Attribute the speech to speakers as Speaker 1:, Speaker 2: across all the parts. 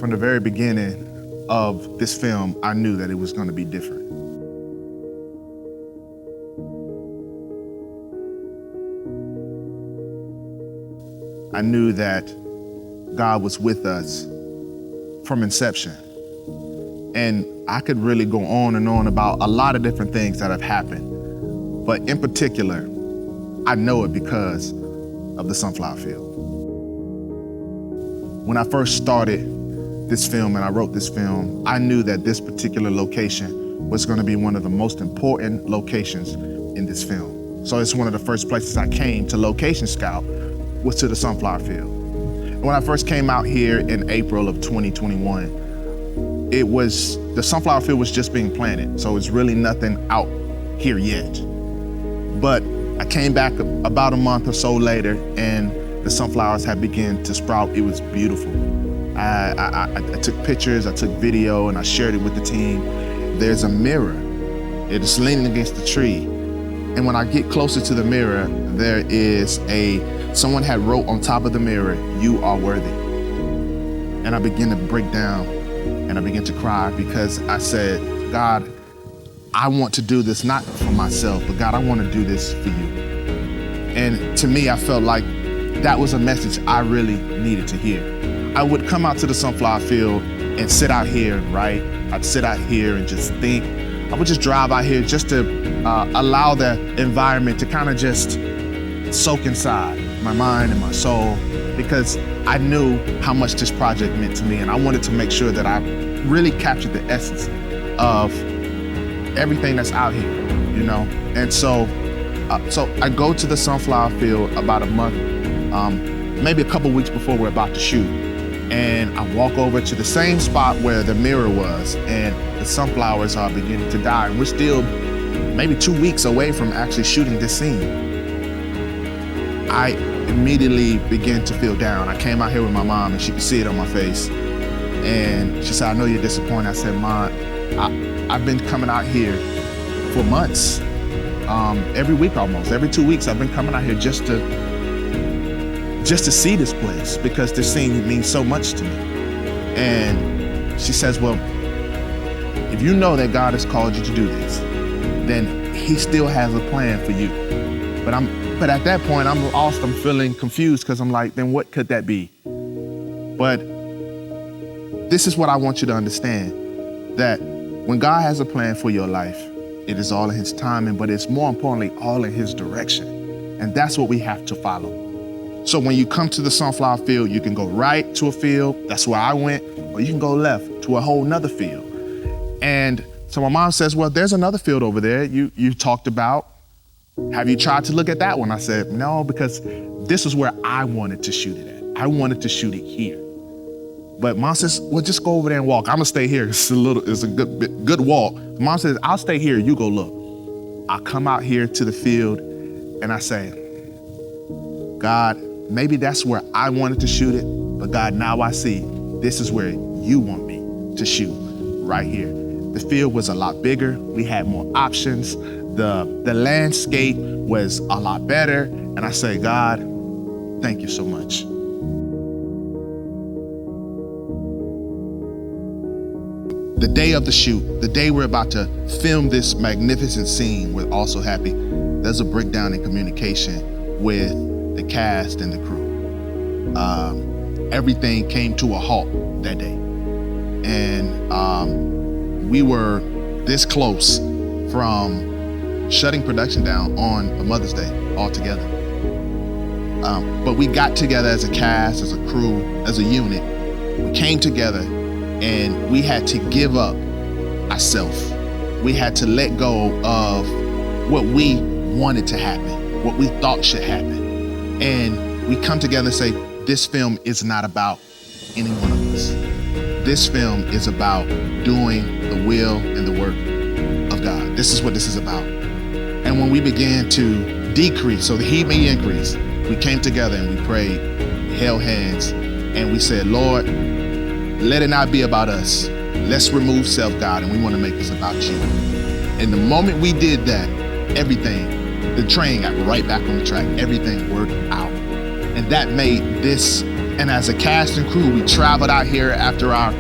Speaker 1: From the very beginning of this film, I knew that it was going to be different. I knew that God was with us from inception. And I could really go on and on about a lot of different things that have happened. But in particular, I know it because of the Sunflower Field. When I first started this film and I wrote this film, I knew that this particular location was going to be one of the most important locations in this film. So it's one of the first places I came to location scout was to the Sunflower Field. And when I first came out here in April of 2021, the sunflower field was just being planted, so it's really nothing out here yet. But I came back about a month or so later, and the sunflowers had begun to sprout. It was beautiful. I took pictures, I took video, and I shared it with the team. There's a mirror. It is leaning against the tree. And when I get closer to the mirror, there is someone had wrote on top of the mirror, "You are worthy." And I began to break down and I began to cry because I said, God, I want to do this not for myself, but God, I want to do this for you. And to me, I felt like that was a message I really needed to hear. I would come out to the sunflower field and sit out here and write. I'd sit out here and just think. I would just drive out here just to allow the environment to kind of just soak inside my mind and my soul, because I knew how much this project meant to me, and I wanted to make sure that I really captured the essence of everything that's out here, you know? And so I go to the sunflower field about a month, maybe a couple weeks before we're about to shoot, and I walk over to the same spot where the mirror was, and the sunflowers are beginning to die, and we're still maybe 2 weeks away from actually shooting this scene. I immediately began to feel down. I came out here with my mom and she could see it on my face. And she said, I know you're disappointed. I said, Mom, I've been coming out here for months. Every week almost, every 2 weeks, I've been coming out here just to see this place because this scene means so much to me. And she says, well, if you know that God has called you to do this, then he still has a plan for you. But at that point, I'm lost, I'm feeling confused because I'm like, then what could that be? But this is what I want you to understand, that when God has a plan for your life, it is all in his timing, but it's more importantly, all in his direction. And that's what we have to follow. So when you come to the sunflower field, you can go right to a field, that's where I went, or you can go left to a whole nother field. And so my mom says, well, there's another field over there you talked about. Have you tried to look at that one? I said, no, because this is where I wanted to shoot it at. I wanted to shoot it here. But Mom says, well, just go over there and walk. I'm gonna stay here. It's a good walk. Mom says, I'll stay here, you go look. I come out here to the field and I say, God, maybe that's where I wanted to shoot it, but God, now I see this is where you want me to shoot, right here. The field was a lot bigger. We had more options. The landscape was a lot better. And I say, God, thank you so much. The day of the shoot, the day we're about to film this magnificent scene with Also Happy, there's a breakdown in communication with the cast and the crew. Everything came to a halt that day. And we were this close from shutting production down on a Mother's Day altogether. But we got together as a cast, as a crew, as a unit. We came together and we had to give up ourselves. We had to let go of what we wanted to happen, what we thought should happen. And we come together and say, this film is not about any one of us. This film is about doing the will and the work of God. This is what this is about. And when we began to decrease so that he may increase, we came together and we prayed, we held hands, and we said, Lord, let it not be about us. Let's remove self, God, and we want to make this about you. And the moment we did that, the train got right back on the track. Everything worked out. And that made this And as a cast and crew, we traveled out here after our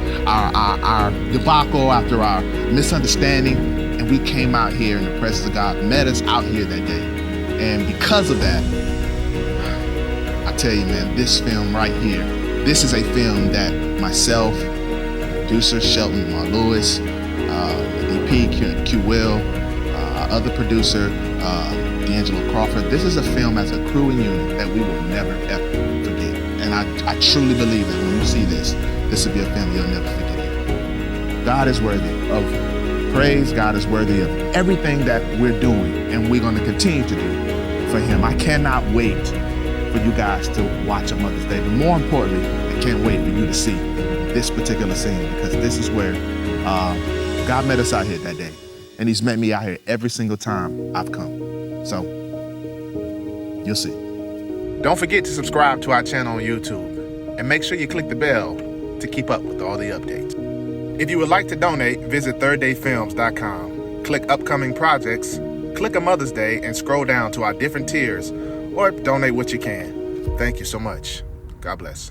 Speaker 1: debacle, after our misunderstanding, and we came out here in the presence of God, met us out here that day. And because of that, I tell you, man, this film right here, this is a film that myself, producer Shelton Mar Lewis, DP Q Will, our other producer, D'Angelo Crawford, this is a film as a crew and unit that we will never, ever forget. And I truly believe that when you see this, this will be a film you'll never forget it. God is worthy of praise. God is worthy of everything that we're doing and we're going to continue to do for him. I cannot wait for you guys to watch a Mother's Day, but more importantly, I can't wait for you to see this particular scene, because this is where God met us out here that day, and he's met me out here every single time I've come. So, you'll see. Don't forget to subscribe to our channel on YouTube, and make sure you click the bell to keep up with all the updates. If you would like to donate, visit ThirdDayFilms.com. Click Upcoming Projects, click a Mother's Day, and scroll down to our different tiers, or donate what you can. Thank you so much. God bless.